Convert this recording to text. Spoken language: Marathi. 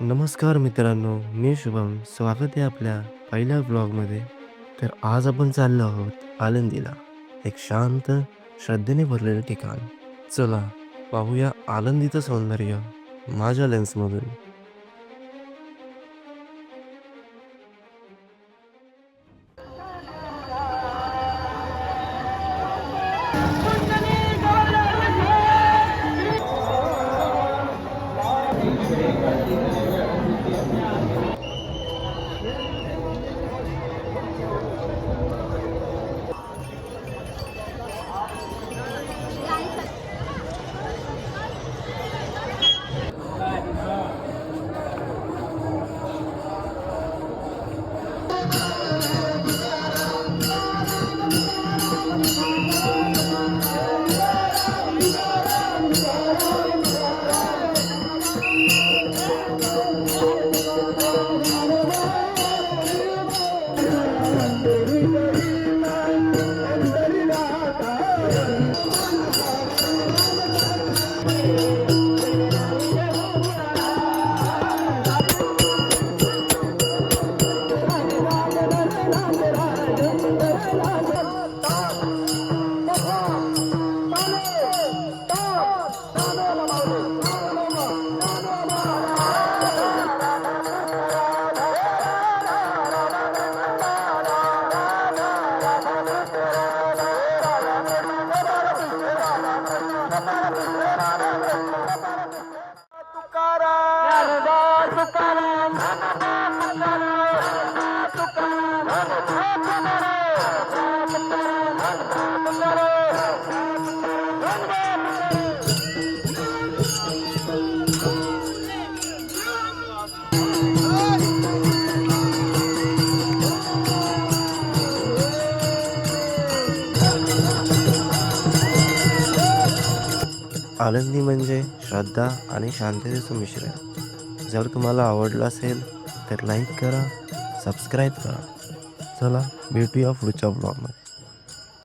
नमस्कार मित्रांनो, मी शुभम. स्वागत आहे आपल्या पहिल्या ब्लॉगमध्ये. तर आज आपण चाललो आहोत आळंदीला. एक शांत, श्रद्धेने भरलेलं ठिकाण. चला पाहूया आळंदीचं सौंदर्य माझ्या लेन्समधून. आळंदी म्हणजे श्रद्धा आणि शांततेचं मिश्रण. जर तुम्हाला आवडलं असेल तर लाईक करा, सबस्क्राईब करा. चला भेटूया पुढच्या ब्लॉगमध्ये.